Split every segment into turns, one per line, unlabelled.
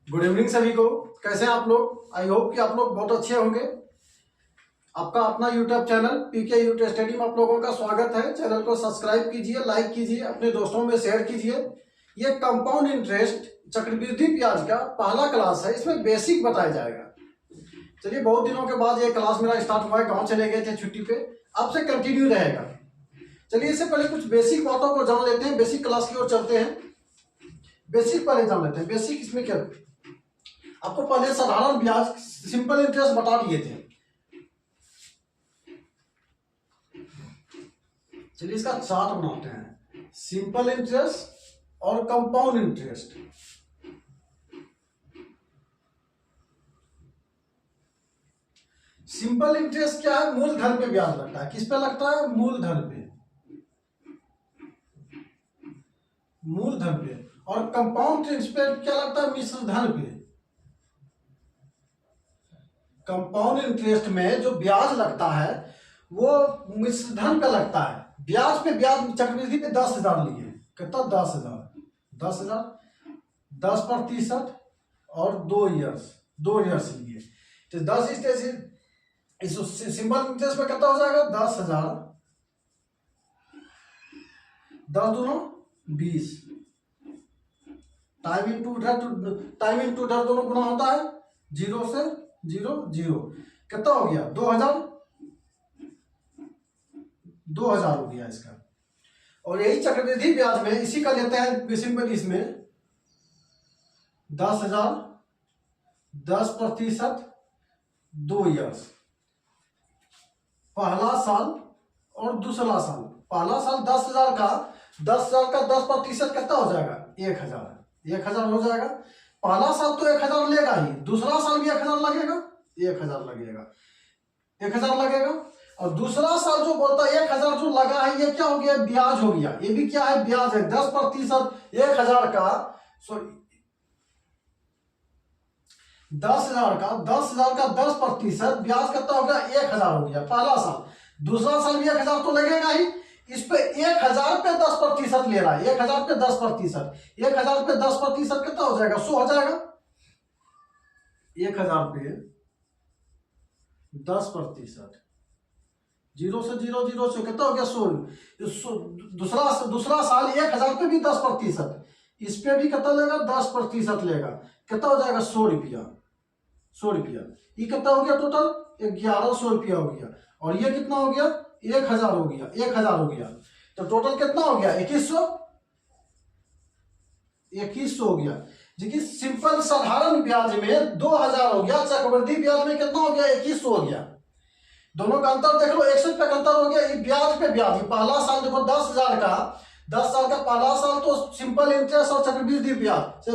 Good evening सभी को। कैसे हैं आप लोग? आई होप कि आप लोग बहुत अच्छे होंगे। आपका अपना YouTube channel PK YouTube study में आप लोगों का स्वागत है। चैनल को सब्सक्राइब कीजिए, लाइक कीजिए, अपने दोस्तों में शेयर कीजिए। ये कंपाउंड इंटरेस्ट चक्रवृद्धि ब्याज का पहला क्लास है। इसमें बेसिक बताया जाएगा। चलिए, बहुत दिनों के बाद ये क्लास मेरा स्टार्ट हुआ है। गाँव चले गए थे छुट्टी पे, अब से कंटिन्यू रहेगा। चलिए, इससे पहले कुछ बेसिक बातों को जान लेते हैं। बेसिक क्लास की ओर चलते हैं। बेसिक पहले जान लेते हैं। बेसिक इसमें क्या, आपको पहले साधारण ब्याज सिंपल इंटरेस्ट बता दिए थे। चलिए, इसका चार्ट बनाते हैं। सिंपल इंटरेस्ट और कंपाउंड इंटरेस्ट। सिंपल इंटरेस्ट क्या है? मूलधन पे ब्याज लगता है। किस पे लगता है? मूलधन पे। मूलधन पे। और कंपाउंड इंटरेस्ट पे क्या लगता है? मिश्र धन पे। कंपाउंड इंटरेस्ट में जो ब्याज लगता है वो मिश्र धन पे लगता है। ब्याज पे ब्याज चक्रवृद्धि पे 10,000 लिए। कितना? 10,000 10% और 2 ईयर्स लिए। तो 10 इस सिंपल इंटरेस्ट में कितना हो जाएगा? 10,000 10 दूनो 20। टाइम इंटू इधर दोनों गुना होता है। 0 से 0 कितना हो गया? 2,000 हो गया इसका। और यही चक्रवृद्धि ब्याज में इसी का लेते हैं सिंपल। इसमें 10,000 10%, 2 ईयर्स। पहला साल और दूसरा साल। पहला साल 10,000 का 10% कितना हो जाएगा? 1,000 हो जाएगा। पहला साल तो 1,000 लेगा ही, दूसरा साल भी 1,000 लगेगा। 1,000 लगेगा। और दूसरा साल जो बोलता है 1,000 जो लगा है, ये क्या हो गया? ब्याज हो गया। ये भी क्या है? ब्याज है। 10% 1,000 का, सॉरी 10,000 का 10% ब्याज कितना हो गया? 1,000 हो गया पहला साल। दूसरा साल भी 1,000 तो लगेगा ही। इस पे 1,000 पे 10% ले रहा है। 1,000 पे 10%, 1,000 पे 10% कितना हो जाएगा? 100 हो जाएगा। 1,000 पे 10%, 0 से 0 से कितना हो गया? 100। दूसरा साल 1,000 पे भी 10%, इस पे भी कितना लेगा? 10% लेगा। कितना हो जाएगा? 100 रुपया। ये कितना हो गया? टोटल 1,100 रुपया हो गया। और ये कितना हो गया? 1,000 हो गया। तो टोटल कितना हो गया? 2,100 हो गया। देखिए, सिंपल साधारण ब्याज में 2,000 हो गया। चक्रवृद्धि ब्याज में कितना हो गया? 2,100 हो गया। दोनों का अंतर देख लो, 61 का अंतर हो गया। ये ब्याज पे ब्याज। पहला साल देखो 10,000 का, 10 साल का पहला साल तो सिंपल इंटरेस्ट और चक्रवृद्धि ब्याज,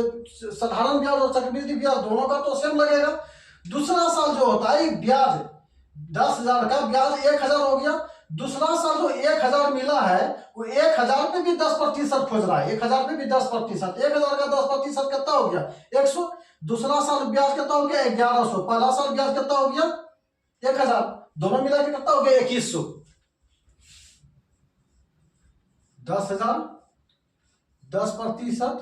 साधारण ब्याज और चक्रवृद्धि ब्याज दोनों का तो सेम लगेगा। दूसरा साल जो होता है ब्याज 10,000 का ब्याज 1,000 हो गया। दूसरा साल जो 1,000 मिला है वो 1,000 पे भी 10% खोज रहा है। 1,000 पे भी 10%, 1,000 का 10% कितना हो गया? 100। दूसरा साल ब्याज कितना हो गया? 1,100। पहला साल ब्याज कितना हो गया? 1,000। दोनों मिला के कितना हो गया? 2,100। 10,000 10%।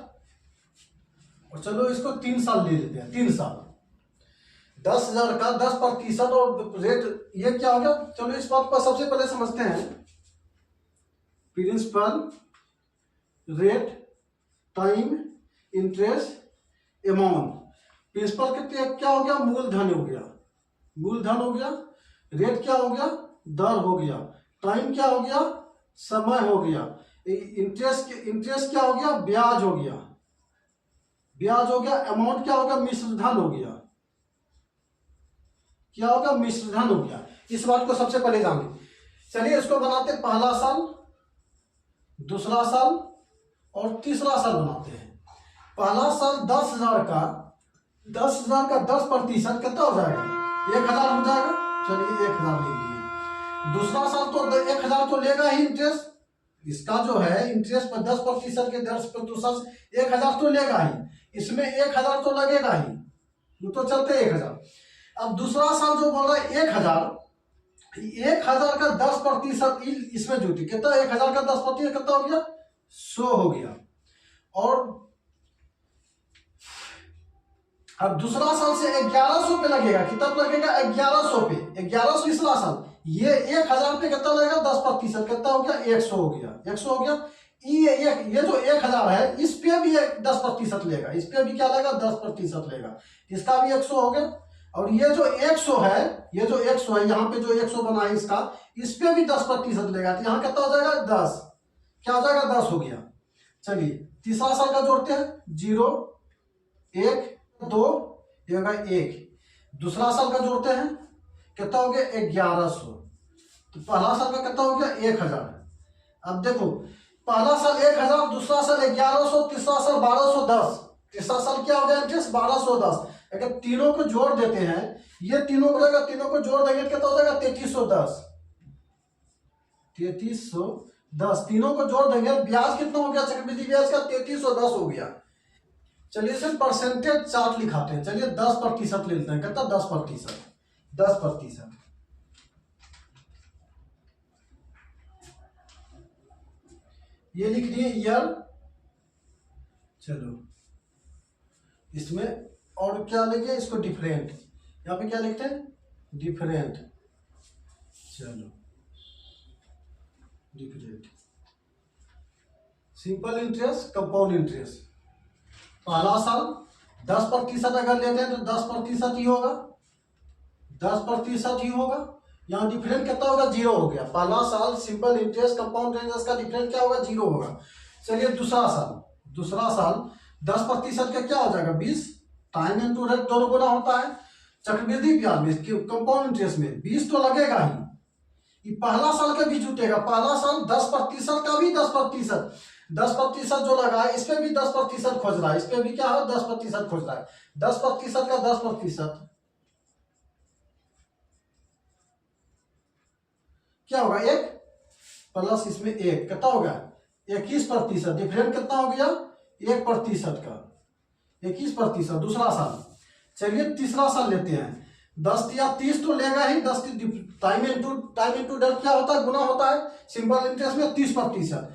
और चलो इसको 3 साल ले लेते हैं। 3 साल 10,000 का 10% और रेट, ये क्या हो गया? चलो इस बात को सबसे पहले समझते हैं। Principal, rate, time, interest, amount. Principal कितने क्या हो गया? मूलधन हो गया। रेट क्या हो गया? दर हो गया। टाइम क्या हो गया? समय हो गया। इंटरेस्ट क्या हो गया? ब्याज हो गया। अमाउंट क्या हो गया? मिश्रधन हो गया। क्या होगा? मिश्रधन हो गया। इस बात को सबसे पहले जानिए। चलिए इसको बनाते, पहला साल, दूसरा साल और तीसरा साल बनाते हैं। पहला साल 10,000 का 10% कितना हो जाएगा? 1,000 हो जाएगा। चलिए 1,000 ले लिए। दूसरा साल तो 1,000 तो लेगा ही इंटरेस्ट। इसका जो है इंटरेस्ट पर 10% के दर पर दूसरा 1,000 तो लेगा ही। इसमें 1,000 तो लगेगा ही, तो चलते 1,000। अब दूसरा साल जो बोल रहा है 1,000 का 10% इसमें जुटी कितना? 1,000 का 10% कितना हो गया? 100 हो गया। और अब दूसरा साल से 1100 पे लगेगा, कितना लगेगा 1100 पे, 1100 पिछला साल, ये 1000 पे कितना लगेगा 10%, कितना हो गया 100 हो गया, 100 हो गया। ये जो 1000 है इस पे भी 10% लेगा, इस पे भी क्या लेगा 10% लेगा, इसका भी 100 हो गया। और ये जो 100 है, ये जो 100 है यहाँ पे जो 100 बना है इसका, इस पे भी 10% लेगा, तो यहाँ कितना हो जाएगा 10, क्या हो जाएगा 10 हो गया। चलिए तीसरा साल का जोड़ते हैं, 0 1 2 ये होगा 1। दूसरा साल का जोड़ते हैं, कितना हो गया 1100। तो पहला साल का कितना हो गया 1000। अब देखो पहला साल 1000, दूसरा साल 1100, तीसरा साल 1210, तीसरा साल क्या हो गया इंटरेस्ट 1210। अगर तीनों को जोड़ देते हैं, ये तीनों को लगेगा, तीनों को जोड़ देंगे कितना हो जाएगा 3310, 3310 तीनों को जोड़ देंगे, ब्याज कितना हो गया चक्रवृद्धि ब्याज का 3310 हो गया। चलिए सर परसेंटेज चार्ट लिखाते हैं, चलिए 10% ले लेते हैं, कितना 10%, 10%। ये लिख दिए ईयर। चलो इसमें और क्या लिखे, इसको डिफरेंट, यहाँ पे क्या लिखते हैं डिफरेंट। चलो different, simple interest, compound interest. पहला साल 10% अगर लेते हैं तो 10% ही होगा, 10% ही होगा। यहाँ डिफरेंट कितना होगा 0 हो गया। पहला साल सिंपल इंटरेस्ट कंपाउंड इंटरेस्ट का डिफरेंट क्या होगा 0 होगा। चलिए दूसरा साल 10% का क्या हो जाएगा 20, टाइम इनटू रेट दोनों गुना होता है। चक्रवृद्धि ब्याज में कंपाउंड इंटरेस्ट में 20 तो लगेगा ही, ये पहला साल का भी जुटेगा। पहला साल 10% का भी 10% जो लगा है इस पे भी 10% खोज रहा है, इस पे भी क्या है 10% खोज रहा है। 10% का 10% क्या होगा 1 प्लस इसमें 1 कितना होगा 21%। डिफरेंट कितना हो गया 1% का 21%। दूसरा साल, चलिए तीसरा साल लेते हैं। 10 या 30 तो लेगा ही, 10 टाइम इनटू डेट क्या होता है गुना होता है। सिंपल इंटरेस्ट में 30%,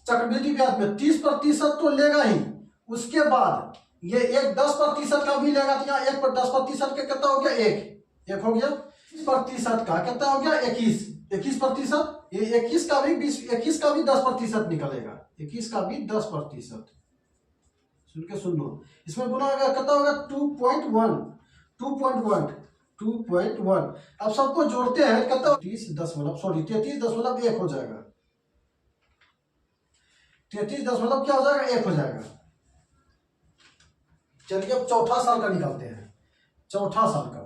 चक्रवृद्धि ब्याज में 30% तो लेगा ही। उसके बाद ये एक 10% का भी लेगा, तो यहाँ 1 पर 10% का कितना हो गया 1 हो गया। 20% का कितना हो गया 21%। ये 21 का भी 10% निकलेगा, 21 का भी 10%। सुन लो, इसमें गुना होगा कितना होगा 2.1। अब सबको जोड़ते हैं कितना 33.1 हो जाएगा, 33 क्या हो जाएगा 1 हो जाएगा। चलिए अब चौथा साल का निकालते हैं। चौथा साल का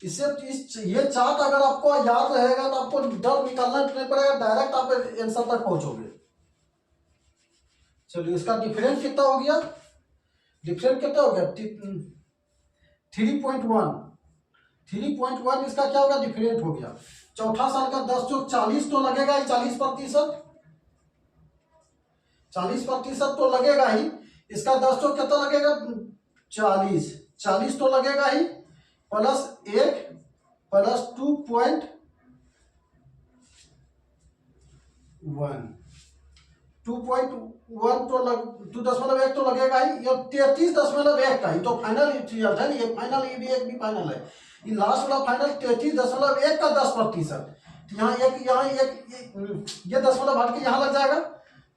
ये चार्ट अगर आपको याद रहेगा तो आपको डर निकालना नहीं पड़ेगा, डायरेक्ट आप आंसर तक पहुंचोगे। चलिए इसका डिफरेंस कितना हो गया, 3.1 इसका क्या होगा डिफरेंट हो गया। चौथा साल का 10 चौक 40 तो लगेगा ही, 40% तो लगेगा ही। इसका 10 चौक कितना लगेगा 40 तो लगेगा ही, प्लस 1 प्लस 2.1 2.1 तो लगेगा ही। ये 33.1 का ही तो फाइनल रिजल्ट है, ये फाइनल, ये भी एक भी फाइनल है। ये लास्ट वाला फाइनल 33.1 का 10%। यहाँ एक ये 10 हट के यहाँ लग जाएगा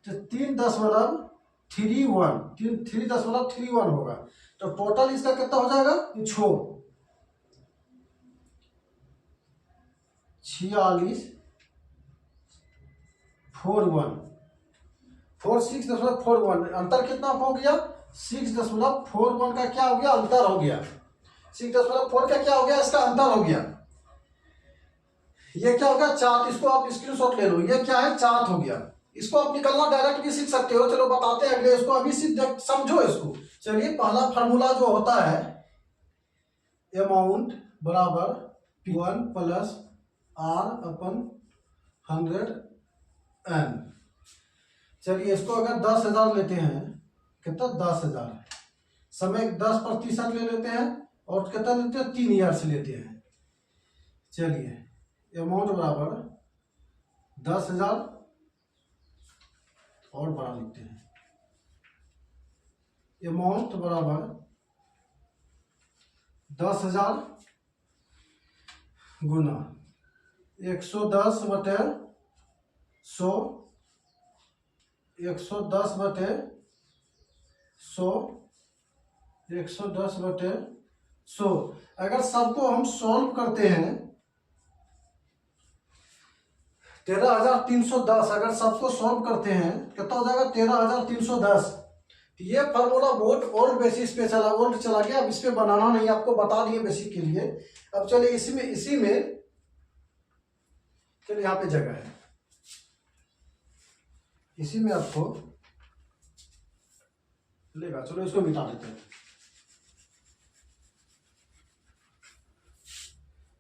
तो 3.31 होगा। तो टोटल इसका कितना हो जाएगा 46.41 अंतर कितना हो गया 6.41 का क्या हो गया अंतर हो गया। 6.4 का क्या हो गया इसका अंतर हो गया। ये क्या हो गया चार्ट, इसको आप स्क्रीनशॉट ले लो। ये क्या है चार्ट हो गया, इसको आप निकलना डायरेक्ट भी सीख सकते हो। चलो बताते हैं अगले, इसको अभी समझो इसको। चलिए पहला फार्मूला जो होता है अमाउंट बराबर P1 प्लस R/100N। चलिए इसको अगर 10,000 लेते हैं, कितना 10,000, समय 10% ले लेते हैं और कितना लेते हैं 3 ईयर से लेते हैं। चलिए अमाउंट बराबर 10,000 और बड़ा लिखते हैं, अमाउंट बराबर 10,000 गुना 110/100, 110/100, 110/100। अगर सबको हम सॉल्व करते हैं 13,310, अगर सबको सॉल्व करते हैं कितना हो जाएगा 13,310। ये फार्मूला बहुत ओल्ड बेसिस पे चला गया, अब इस पे बनाना नहीं, आपको बता दिए बेसिक के लिए। अब चलिए इसी में चलिए यहाँ पे जगह है, इसी में आपको चलेगा। चलो इसको मिटा देते हैं।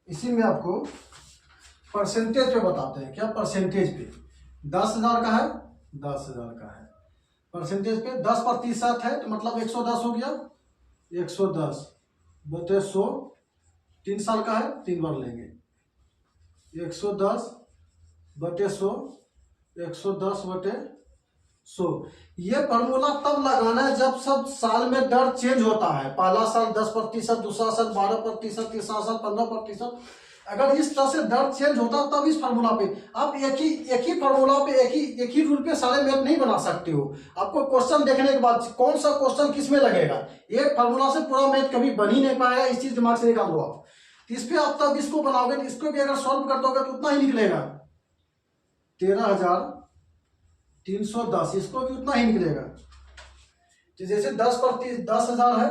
इसी में आपको परसेंटेज पे बताते हैं, क्या परसेंटेज पे 10,000 का है, 10,000 का है परसेंटेज पे 10% है, तो मतलब 110 हो गया। 110/100, 3 साल का है, 3 बार लेंगे। 110/100, 110/100। ये फॉर्मूला तब लगाना है जब सब साल में दर चेंज होता है। पहला साल 10%, दूसरा साल 12%, तीसरा साल 15%। अगर इस तरह से दर चेंज होता है तब इस फार्मूला पे आप एक ही फार्मूला पे एक ही रूल पे सारे मैथ नहीं बना सकते हो। आपको क्वेश्चन देखने के बाद कौन सा क्वेश्चन किस में लगेगा, एक फार्मूला से पूरा मैथ कभी बन ही नहीं पाएगा। इस चीज दिमाग से निकाल दो आप। इस पे आप तब इसको बनाओगे, इसको भी अगर सॉल्व करते होगे तो उतना ही निकलेगा 13,310, इसको भी उतना ही निकलेगा। तो जैसे 10,000 है,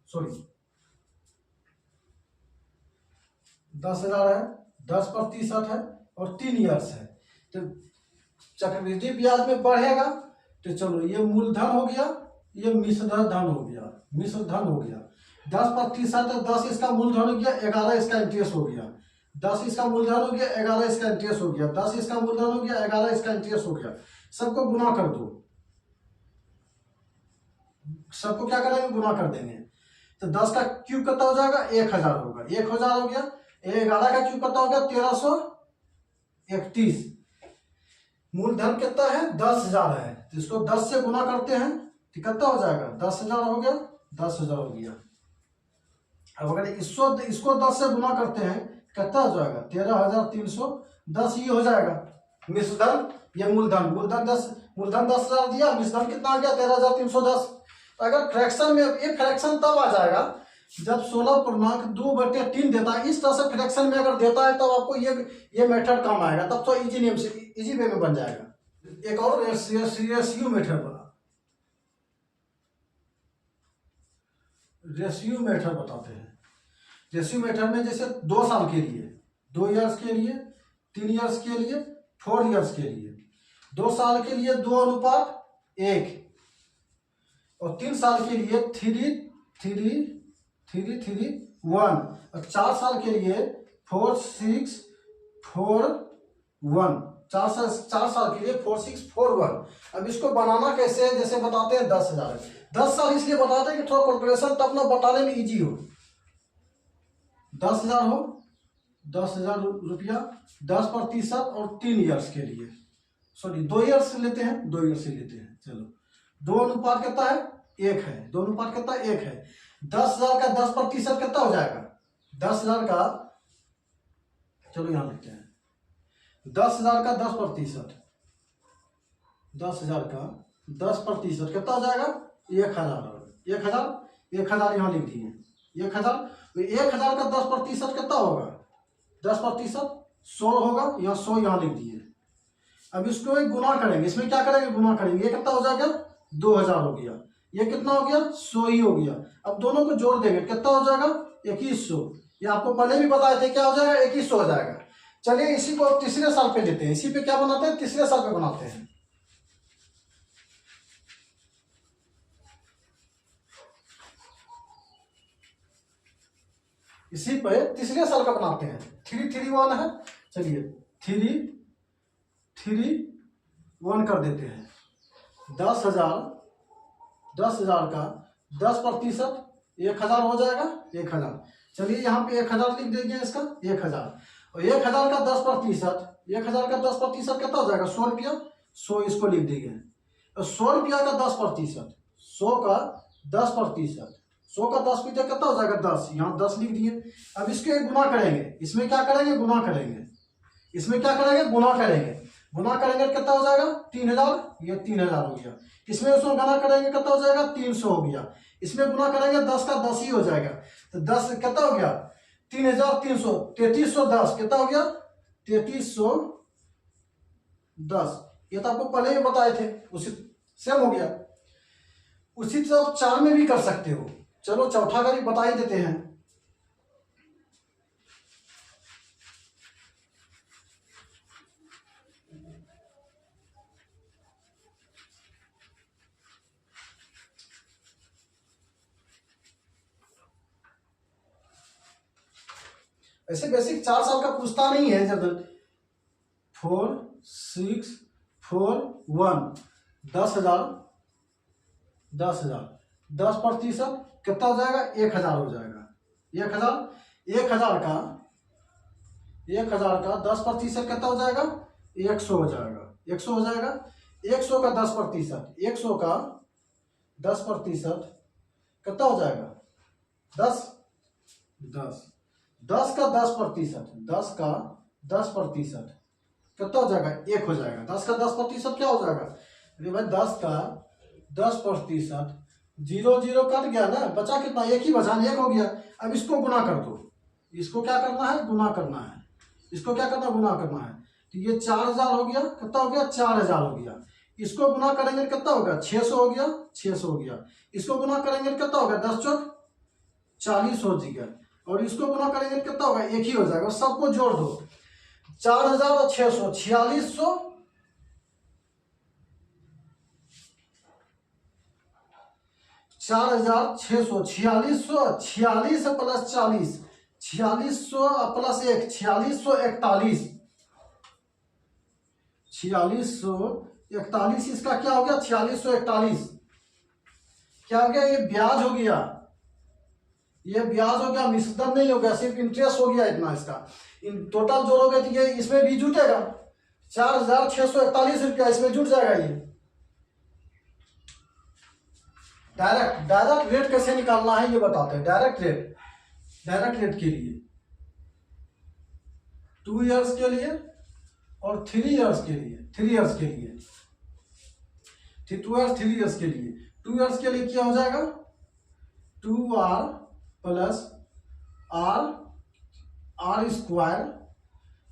सॉरी 10,000 है, 10% है और 3 ईयर्स है, तो चक्रवृद्धि ब्याज में बढ़ेगा। तो चलो ये मूलधन हो गया, ये मिश्र धन हो गया, मिश्र धन हो गया। 10% है, 10 इसका मूलधन हो गया, 11 इसका इंटरेस्ट हो गया। 10 इसका मूलधन हो गया, 11 इसका इंटरेस्ट हो गया। 10 इसका मूलधन हो गया, 11 इसका इंटरेस्ट हो गया। सबको गुना कर दो, सबको क्या करेंगे, गुना कर देंगे। तो 10 का क्यूब कितना हो जाएगा, 1,000 होगा। 1,000 हो गया। 11 का क्यूब कितना हो गया, 1331। मूलधन कितना है, 10,000 है, तो इसको 10 से गुना करते हैं तो कितना हो जाएगा, 10,000 हो गया, 10,000 हो गया। अब अगर इसको 10 से गुना करते हैं कितना हो जाएगा, 13,310। ये हो जाएगा मिश्रधन, ये मूलधन। मूलधन 10,000 दिया, मिश्रधन कितना आ गया, 13,310। अगर फ्रैक्शन में, ये फ्रैक्शन तब आ जाएगा जब 16.2/3 देता है। इस तरह से फ्रैक्शन में अगर देता है तब आपको ये मेथड काम आएगा, तब तो इजी वे में बन जाएगा। एक और रेशियो मेथड बना, रेशियो मेथड बताते हैं। रेशियो मेथड में जैसे 2 साल के लिए, 2 ईयर्स के लिए, 3 ईयर्स के लिए, 4 ईयर्स के लिए। 2 साल के लिए 2:1 और 3 साल के लिए 3:1 और 4 साल के लिए 4:6:4:1। 4 साल के लिए 4:6:4:1। अब इसको बनाना कैसे है, जैसे बताते हैं 10,000 है। 10 साल इसलिए बताते हैं कि थोड़ा कैलकुलेशन तब ना बताने में इजी हो। 10,000 हो, 10,000 रुपया, 10% और 3 ईयर्स के लिए, सॉरी 2 ईयर्स लेते हैं, 2 ईयर्स से लेते हैं। चलो 2 अनुपात कितना है, 1 है। 2 अनुपात कितना, 1 है। 10,000 का 10% कितना हो जाएगा, 10,000 का, चलो यहां लिखते हैं 10,000 का 10%, 10,000 का 10% कितना हो जाएगा, 1,000। 1,000 यहां लिख दिए 1,000। 1,000 का 10% कितना होगा, 10% 100 होगा, यहाँ 100 यहाँ लिख दिए। अब इसको एक गुना करेंगे, इसमें क्या करेंगे, गुना करेंगे। ये कितना हो जाएगा, 2,000 हो गया। ये कितना हो गया, 100 ही हो गया। अब दोनों को जोड़ देंगे, कितना हो जाएगा, 2100। ये आपको पहले भी बताए थे, क्या हो जाएगा, 2100 हो जाएगा। चलिए इसी को तीसरे साल पे लेते हैं। इसी पे क्या बनाते हैं, तीसरे साल पे बनाते हैं। इसी पे तीसरे साल का बनाते हैं। 3:3:1 है, चलिए 3:3:1 कर देते हैं। 10,000 का 10%, 1,000 हो जाएगा, 1,000। चलिए यहाँ पे 1,000 लिख देंगे, इसका 1,000। और 1,000 का 10%, 1,000 का 10% कितना हो जाएगा, 100 रुपया। 100 इसको लिख देंगे। 100 रुपया का 10%, 100 का 10%, 100 का 10 पीछे कितना हो जाएगा 10, यहाँ 10 लिख दिए। अब इसके गुना करेंगे, इसमें क्या करेंगे गुना करेंगे, इसमें क्या करेंगे गुना करेंगे, गुना करेंगे कितना हो जाएगा 3000, ये 3000 हो गया। इसमें उसमें गुना करेंगे कितना हो जाएगा 300 हो गया। इसमें गुना करेंगे 10 का 10 ही हो जाएगा, तो 10 कितना हो गया 3300, 3310 कितना हो गया 3310। ये तो आपको पहले ही बताए थे, उसी सेम हो गया। उसी तरह आप 4 में भी कर सकते हो। चलो चौथा का भी बता ही देते हैं। ऐसे बेसिक 4 साल का पूछता नहीं है। जब 4 6 4 1 10,000, 10,000 10% कितना हो जाएगा 1,000 हो जाएगा। 1,000 का 10% कितना हो जाएगा 100 हो जाएगा। 100 हो जाएगा। 100 का 10%, 100 का 10% कितना हो जाएगा 10 10 10 का 10%, 10 का 10% कितना हो जाएगा 1 हो जाएगा। 10 का 10% क्या हो जाएगा, अरे भाई 10 का 10%, 0 0 कट गया ना, बचा कितना 1 ही बचा, 1 हो गया। अब इसको गुना कर दो, इसको क्या करना है गुना करना है, इसको क्या करना गुना करना है। तो ये 4000 हो गया, कितना हो गया 4000 हो गया। इसको गुना करेंगे कितना होगा 600 हो गया, 600 हो गया। इसको गुना करेंगे कितना होगा 10 चौक 40 हो जाएगा। और इसको गुना करेंगे कितना होगा 1 ही हो जाएगा। सबको जोड़ दो, 4000 और 600 4600, 4600 4600 46 प्लस 40, 4600 प्लस 1 4641, 4641। इसका क्या हो गया 4641, क्या हो गया ये ब्याज हो गया, ये ब्याज हो गया, मिश्रधन नहीं हो गया, सिर्फ इंटरेस्ट हो गया इतना। इसका इन टोटल जोड़ोगे तो ये इसमें भी जुटेगा 4641 रुपया, इसमें जुट जाएगा। ये डायरेक्ट रेट कैसे निकालना है ये बताते हैं। डायरेक्ट रेट के लिए 2 इयर्स के लिए और 3 इयर्स के लिए, 3 इयर्स के लिए 3 इयर्स के लिए 2 इयर्स के लिए क्या हो जाएगा 2r प्लस r स्क्वायर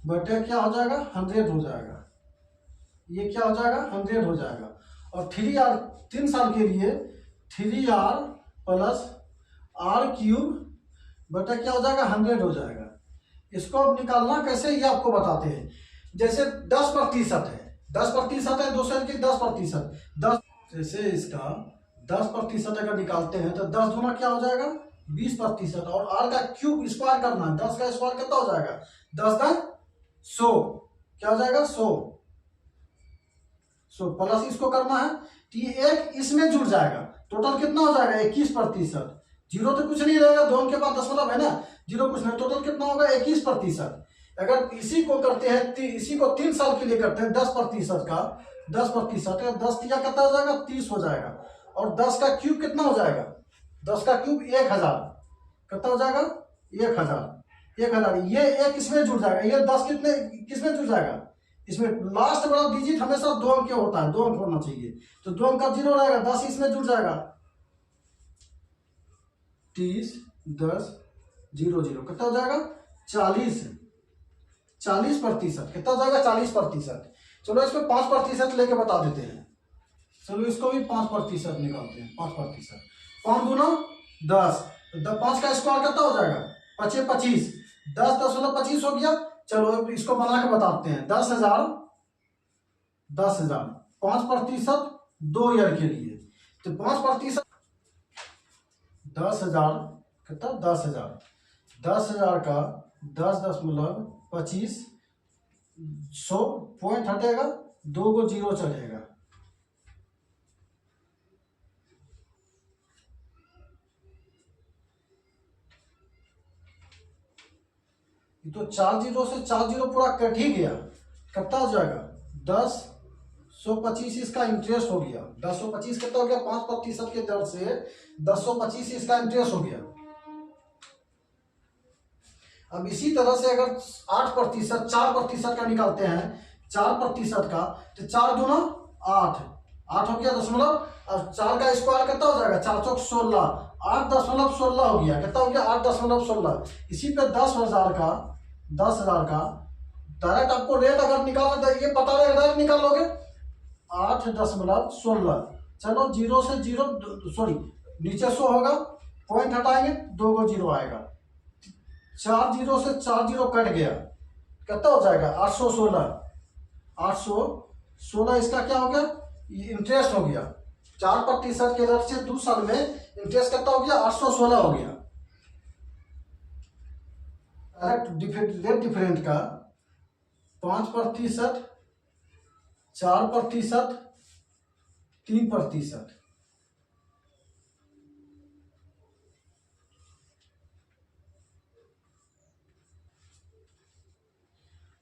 बटे क्या हो जाएगा 100 हो जाएगा। ये क्या हो जाएगा 100 हो जाएगा। और 3r 3 साल के लिए 3r प्लस r क्यूब बटा क्या हो जाएगा 100 हो जाएगा। इसको अब निकालना कैसे ये आपको बताते हैं। जैसे 10% है, 10% है 2 साल की 10%, 10 जैसे इसका 10% अगर निकालते हैं तो 10 दूना क्या हो जाएगा 20%। और r का क्यूब स्क्वायर करना है, 10 का स्क्वायर कितना हो जाएगा 10 का 100, क्या हो जाएगा 100 प्लस इसको करना है तो ये एक इसमें जुड़ जाएगा। टोटल कितना हो जाएगा 21%। जीरो तो कुछ नहीं रहेगा, दोनों के बाद दशमलव है ना, जीरो कुछ नहीं। टोटल कितना होगा 21%। अगर इसी को करते हैं, इसी को 3 साल के लिए करते हैं 10% का 10%, 10 कितना हो जाएगा 30 हो जाएगा। और 10 का क्यूब कितना हो जाएगा 10 का क्यूब 1000, कितना हो जाएगा 1000। ये एक इसमें जुड़ जाएगा। ये 10 किसमें जुड़ जाएगा, इसमें लास्ट वाला डिजिट हमेशा 2 अंक होता है, 2 अंक होना चाहिए। तो 2 अंक का 0 रहेगा, 10 इसमें जुड़ जाएगा 30 10 0 0, कितना हो जाएगा 40%। कितना हो जाएगा 40%। चलो इसमें 5% लेके बता देते हैं। चलो इसको भी 5% निकालते हैं। 5%, 5 दूना 10, 5 का स्क्वायर कितना हो जाएगा 25, 10.25 हो गया। चलो इसको बना के बताते हैं। 10,000 5% 2 ईयर के लिए, तो 5% 10,000 कितना 10,000 का 10.25, 100 पॉइंट हटेगा, 2 को 0 चढ़ेगा। तो 4 0 से 4 0 पूरा कट ही गया। कितना हो जाएगा 10 1025 इसका इंटरेस्ट हो गया। 1025 कितना हो गया? 5% के दर से 1025 इसका इंटरेस्ट हो गया। अब इसी तरह से अगर 8%, 4% का निकालते हैं, 4% का, तो 4 दूना 8, 8 हो गया दशमलव। अब 4 का स्क्वायर कितना हो जाएगा? 4 चौक 16, 8.16 हो गया। कितना हो गया? 8.16। इसी पे 10,000 का डायरेक्ट आपको रेट अगर निकालना तो ये पता रहेगा, डायरेक्ट निकाल लोगे 8.16। चलो जीरो से जीरो, सॉरी नीचे 100 होगा, पॉइंट हटाएंगे, 2 गो जीरो आएगा, 4 जीरो से 4 जीरो कट गया, कितना हो जाएगा? 816। 816 इसका क्या हो गया? इंटरेस्ट हो गया। 4% के दर से 2 साल में इंटरेस्ट कितना हो गया? 816 हो गया। रेट डिफरेंट का 5%, 4%, 3%।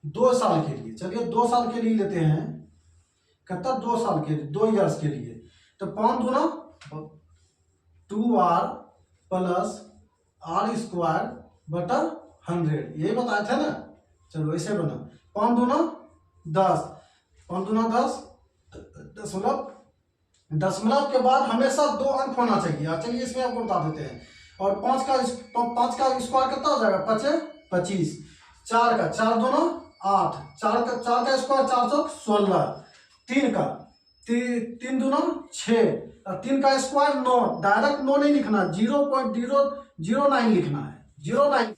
2 साल के लिए, चलिए 2 साल के लिए लेते हैं। कितना? 2 साल के लिए, 2 ईयर्स के लिए। तो 5 दूना 2r प्लस r² बटा 100, यही बताए थे ना। चलो ऐसे बना, 5 दूना 10, 5 दूना 10, दशमलव के बाद हमेशा 2 अंक होना चाहिए। चलिए इसमें आपको बता देते हैं। और 5 का स्क्वायर कितना हो जाएगा? 25। 4 का 4 दूना 8, 4 का स्क्वायर 4 चौक 16। 3 का 3 दूना 6, और 3 का स्क्वायर 9। डायरेक्ट 9 नहीं लिखना, 0.009 लिखना है, 09।